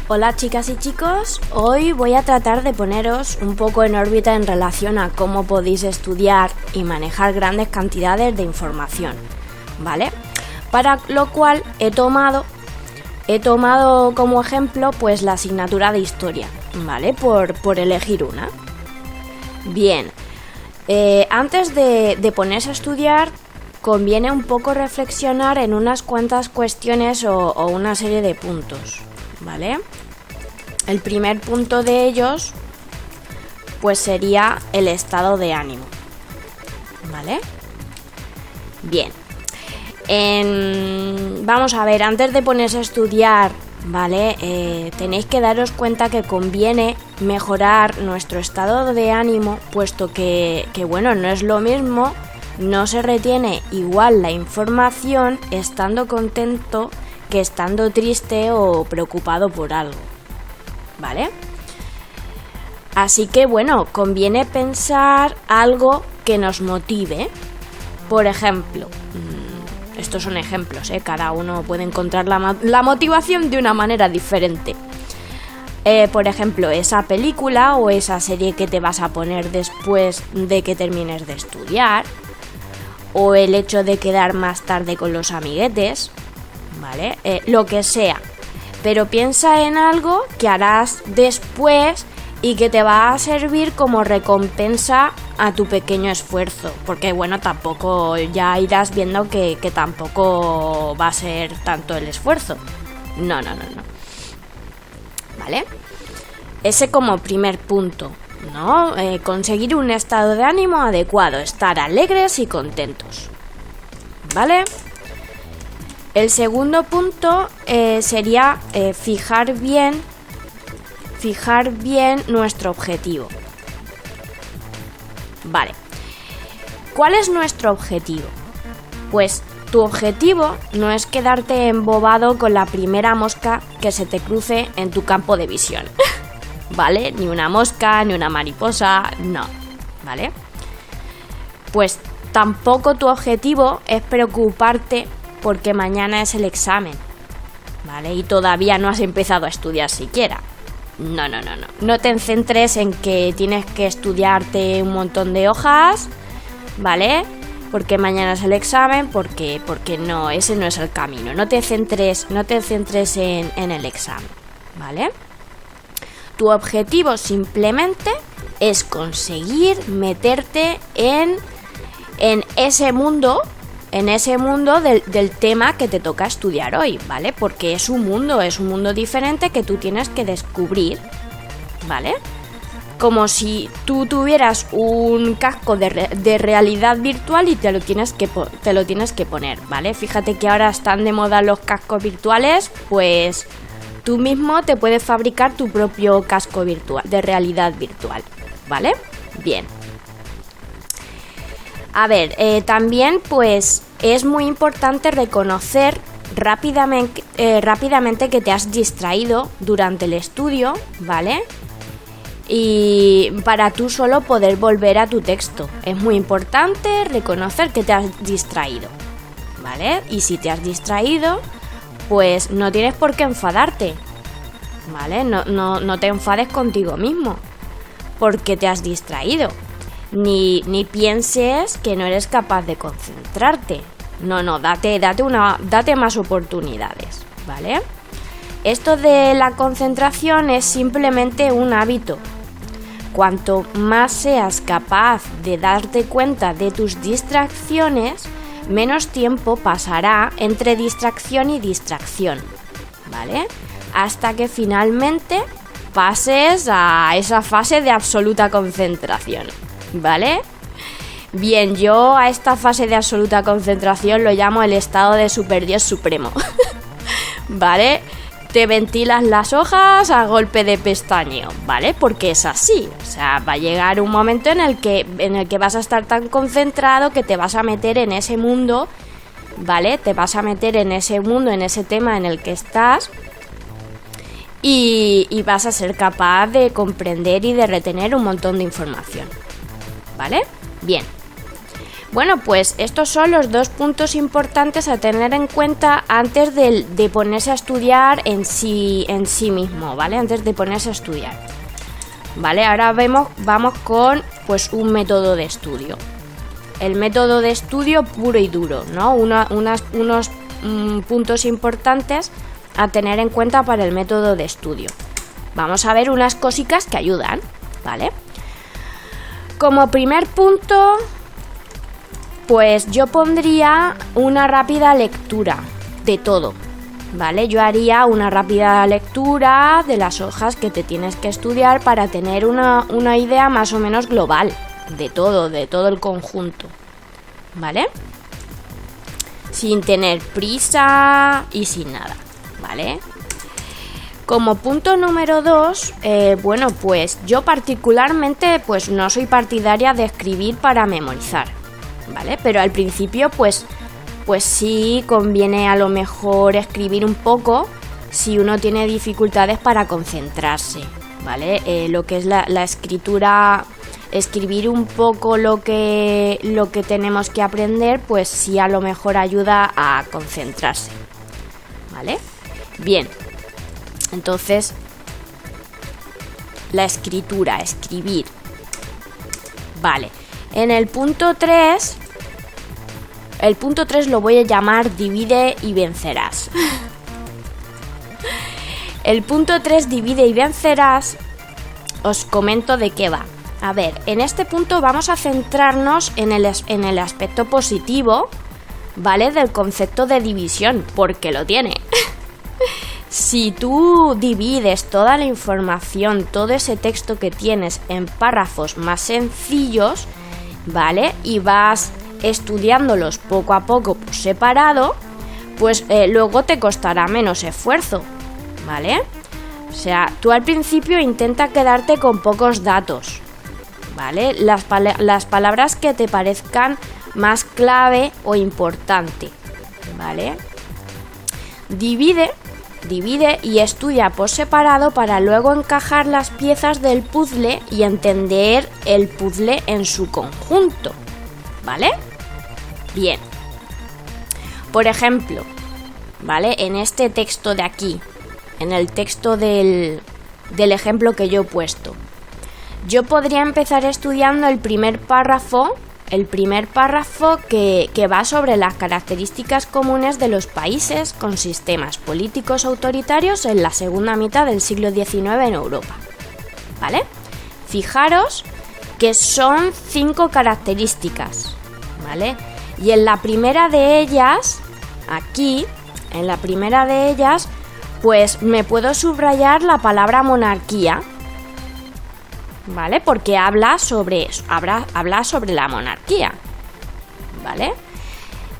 Hola chicas y chicos, hoy voy a tratar de poneros un poco en órbita en relación a cómo podéis estudiar y manejar grandes cantidades de información, ¿vale? Para lo cual he tomado como ejemplo pues la asignatura de historia, ¿vale? Por elegir una. Bien, antes de ponerse a estudiar conviene un poco reflexionar en unas cuantas cuestiones o una serie de puntos, ¿vale? El primer punto de ellos pues sería el estado de ánimo, ¿vale? Bien, vamos a ver, antes de ponerse a estudiar, ¿vale? Tenéis que daros cuenta que conviene mejorar nuestro estado de ánimo, puesto que bueno, no es lo mismo, no se retiene igual la información estando contento que estando triste o preocupado por algo, ¿vale? Así que bueno, conviene pensar algo que nos motive. Por ejemplo, estos son ejemplos, cada uno puede encontrar la motivación de una manera diferente. Por ejemplo, esa película o esa serie que te vas a poner después de que termines de estudiar, o el hecho de quedar más tarde con los amiguetes, ¿vale? Lo que sea. Pero piensa en algo que harás después y que te va a servir como recompensa a tu pequeño esfuerzo. Porque bueno, tampoco ya irás viendo que tampoco va a ser tanto el esfuerzo. No. ¿Vale? Ese como primer punto, ¿no? Conseguir un estado de ánimo adecuado, estar alegres y contentos, ¿vale? El segundo punto sería fijar bien nuestro objetivo. Vale. ¿Cuál es nuestro objetivo? Pues tu objetivo no es quedarte embobado con la primera mosca que se te cruce en tu campo de visión. ¿Vale? Ni una mosca, ni una mariposa, no. ¿Vale? Pues tampoco tu objetivo es preocuparte porque mañana es el examen, ¿vale? Y todavía no has empezado a estudiar siquiera. No. No te centres en que tienes que estudiarte un montón de hojas, ¿vale? Porque mañana es el examen, porque no, ese no es el camino. No te centres en el examen, ¿vale? Tu objetivo simplemente es conseguir meterte en ese mundo. En ese mundo del tema que te toca estudiar hoy, ¿vale? Porque es un mundo diferente que tú tienes que descubrir, ¿vale? Como si tú tuvieras un casco de realidad virtual y te lo tienes que poner, ¿vale? Fíjate que ahora están de moda los cascos virtuales, pues tú mismo te puedes fabricar tu propio casco virtual, de realidad virtual, ¿vale? Bien. A ver, también pues es muy importante reconocer rápidamente que te has distraído durante el estudio, ¿vale? Y para tú solo poder volver a tu texto. Es muy importante reconocer que te has distraído, ¿vale? Y si te has distraído, pues no tienes por qué enfadarte, ¿vale? No te enfades contigo mismo porque te has distraído. Ni pienses que no eres capaz de concentrarte. No, date más oportunidades, ¿vale? Esto de la concentración es simplemente un hábito. Cuanto más seas capaz de darte cuenta de tus distracciones, menos tiempo pasará entre distracción y distracción, ¿vale? Hasta que finalmente pases a esa fase de absoluta concentración, ¿vale? Bien, yo a esta fase de absoluta concentración lo llamo el estado de superdios supremo. ¿Vale? Te ventilas las hojas a golpe de pestañeo, ¿vale? Porque es así, o sea, va a llegar un momento en el que vas a estar tan concentrado que te vas a meter en ese mundo, ¿vale? Te vas a meter en ese mundo, en ese tema en el que estás y vas a ser capaz de comprender y de retener un montón de información, ¿vale? Bien. Bueno, pues estos son los 2 puntos importantes a tener en cuenta antes de ponerse a estudiar en sí mismo, ¿vale? Antes de ponerse a estudiar. Vale, ahora vamos con pues un método de estudio. El método de estudio puro y duro, ¿no? Unos puntos importantes a tener en cuenta para el método de estudio. Vamos a ver unas cositas que ayudan, ¿vale? Como primer punto, pues yo pondría una rápida lectura de todo, ¿vale? Yo haría una rápida lectura de las hojas que te tienes que estudiar para tener una idea más o menos global de todo el conjunto, ¿vale? Sin tener prisa y sin nada, ¿vale? Como punto número 2, bueno, pues yo particularmente pues no soy partidaria de escribir para memorizar, ¿vale? Pero al principio pues sí conviene a lo mejor escribir un poco si uno tiene dificultades para concentrarse, ¿vale? Lo que es la escritura, escribir un poco lo que tenemos que aprender, pues sí a lo mejor ayuda a concentrarse, ¿vale? Bien, entonces la escritura, escribir, vale. En el punto 3, el punto 3 lo voy a llamar divide y vencerás. El punto 3, divide y vencerás, os comento de qué va. A ver, en este punto vamos a centrarnos en el aspecto positivo, ¿vale? Del concepto de división, porque lo tiene. Si tú divides toda la información, todo ese texto que tienes en párrafos más sencillos, ¿vale? Y vas estudiándolos poco a poco por separado, pues luego te costará menos esfuerzo, ¿vale? O sea, tú al principio intenta quedarte con pocos datos, ¿vale? Las palabras que te parezcan más clave o importante, ¿vale? Divide y estudia por separado para luego encajar las piezas del puzzle y entender el puzzle en su conjunto, ¿vale? Bien. Por ejemplo, ¿vale? En este texto de aquí, en el texto del ejemplo que yo he puesto, yo podría empezar estudiando el primer párrafo que va sobre las características comunes de los países con sistemas políticos autoritarios en la segunda mitad del siglo XIX en Europa, ¿vale? Fijaros que son 5 características, ¿vale? Y en la primera de ellas, aquí, pues me puedo subrayar la palabra monarquía, ¿vale? Porque habla sobre la monarquía, ¿vale?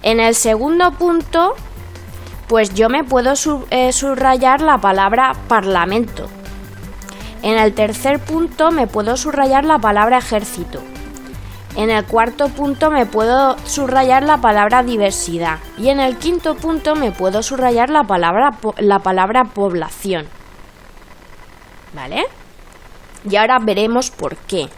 En el segundo punto, pues yo me puedo subrayar la palabra parlamento. En el tercer punto me puedo subrayar la palabra ejército. En el cuarto punto me puedo subrayar la palabra diversidad. Y en el quinto punto me puedo subrayar la palabra población, ¿vale? Y ahora veremos por qué.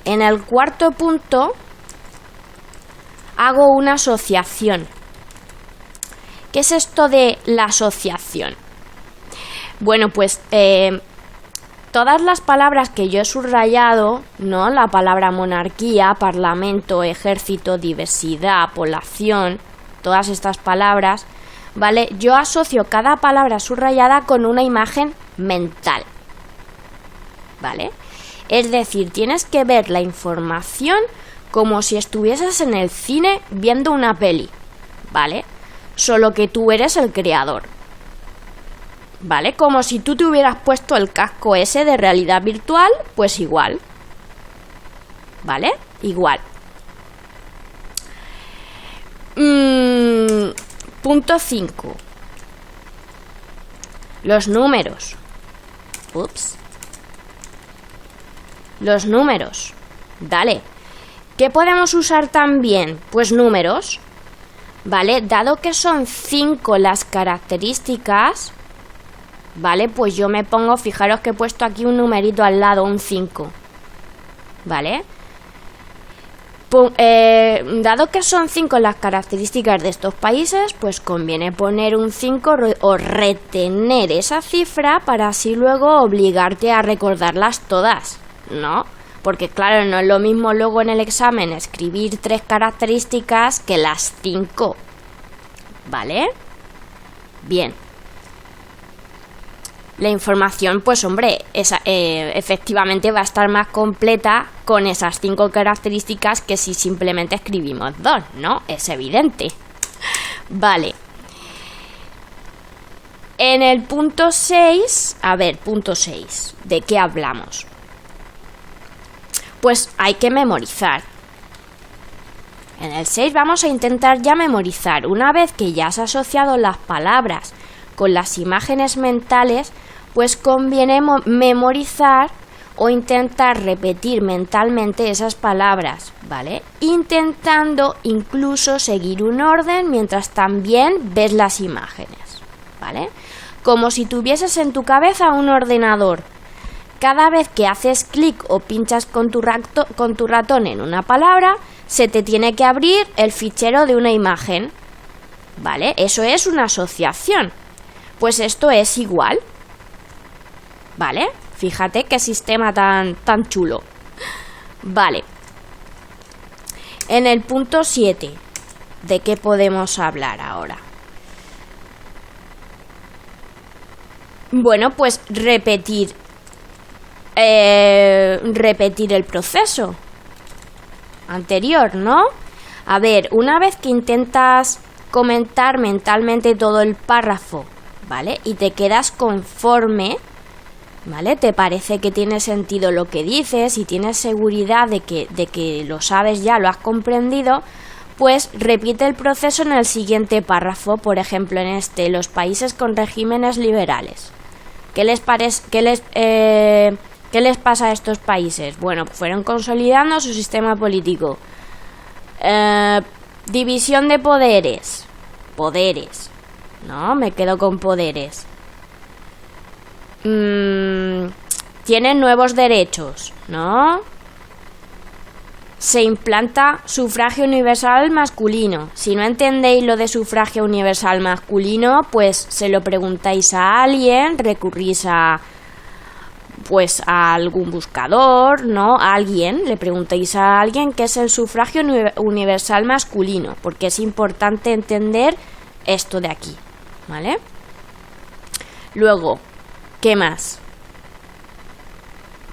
En el cuarto punto hago una asociación. ¿Qué es esto de la asociación? Bueno, pues todas las palabras que yo he subrayado, ¿no? La palabra monarquía, parlamento, ejército, diversidad, población, todas estas palabras, ¿vale? Yo asocio cada palabra subrayada con una imagen mental, ¿vale? Es decir, tienes que ver la información como si estuvieses en el cine viendo una peli, ¿vale? Solo que tú eres el creador, ¿vale? Como si tú te hubieras puesto el casco ese de realidad virtual, pues igual, ¿vale? Igual. Punto 5. Los números. Los números. Dale. ¿Qué podemos usar también? Pues números, ¿vale? Dado que son 5 las características, ¿vale? Pues yo me pongo, fijaros que he puesto aquí un numerito al lado, un 5, ¿vale? Dado que son 5 las características de estos países, pues conviene poner un 5 o retener esa cifra para así luego obligarte a recordarlas todas, ¿no? Porque claro, no es lo mismo luego en el examen escribir 3 características que las 5, ¿vale? Bien. La información, pues hombre, efectivamente va a estar más completa con esas 5 características que si simplemente escribimos 2, ¿no? Es evidente. Vale. En el punto 6, punto 6, ¿de qué hablamos? Pues hay que memorizar. En el 6 vamos a intentar ya memorizar. Una vez que ya has asociado las palabras con las imágenes mentales, pues conviene memorizar o intentar repetir mentalmente esas palabras, ¿vale? Intentando incluso seguir un orden mientras también ves las imágenes, ¿vale? Como si tuvieses en tu cabeza un ordenador. Cada vez que haces clic o pinchas con tu ratón en una palabra, se te tiene que abrir el fichero de una imagen, ¿vale? Eso es una asociación. Pues esto es igual, ¿vale? Fíjate qué sistema tan chulo. Vale. En el punto 7, ¿de qué podemos hablar ahora? Bueno, pues repetir el proceso anterior, ¿no? A ver, una vez que intentas comentar mentalmente todo el párrafo, ¿vale? Y te quedas conforme, ¿vale? Te parece que tiene sentido lo que dices y tienes seguridad de que lo sabes ya, lo has comprendido, pues repite el proceso en el siguiente párrafo, por ejemplo en los países con regímenes liberales. ¿Qué les pasa a estos países? Bueno, fueron consolidando su sistema político. División de poderes. Poderes. No, me quedo con poderes. Tienen nuevos derechos, ¿no? Se implanta sufragio universal masculino. Si no entendéis lo de sufragio universal masculino, pues se lo preguntáis a alguien, recurrís a algún buscador, ¿no? A alguien, le preguntáis a alguien qué es el sufragio universal masculino, porque es importante entender esto de aquí, ¿vale? Luego, ¿qué más?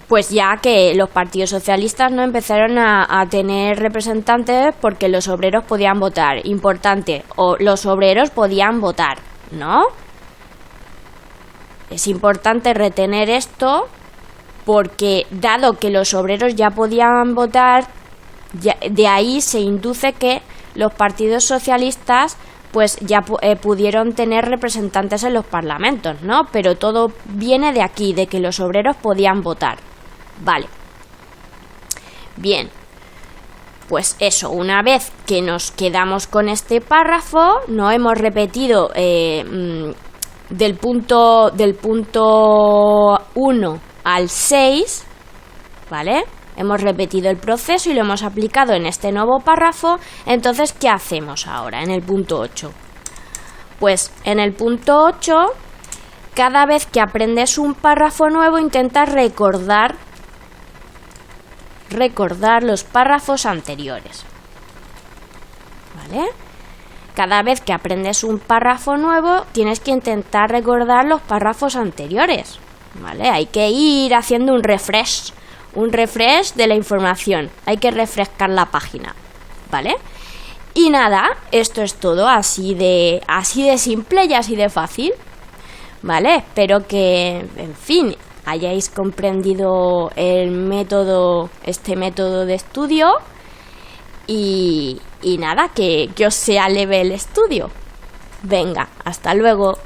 Pues ya que los partidos socialistas no empezaron a tener representantes porque los obreros podían votar. Importante, los obreros podían votar, ¿no? Es importante retener esto porque dado que los obreros ya podían votar, de ahí se induce que los partidos socialistas pues ya pudieron tener representantes en los parlamentos, ¿no? Pero todo viene de aquí, de que los obreros podían votar. Vale. Bien. Pues eso, una vez que nos quedamos con este párrafo, no hemos repetido del punto 1 al 6, ¿vale? Hemos repetido el proceso y lo hemos aplicado en este nuevo párrafo. Entonces, ¿qué hacemos ahora en el punto 8? Pues en el punto 8, cada vez que aprendes un párrafo nuevo, intenta recordar los párrafos anteriores, ¿vale? Cada vez que aprendes un párrafo nuevo, tienes que intentar recordar los párrafos anteriores, ¿vale? Hay que ir haciendo un refresh de la información. Hay que refrescar la página, ¿vale? Y nada, esto es todo, así de simple y así de fácil, ¿vale? Espero que, en fin, hayáis comprendido este método de estudio y nada, que os sea leve el estudio. Venga, hasta luego.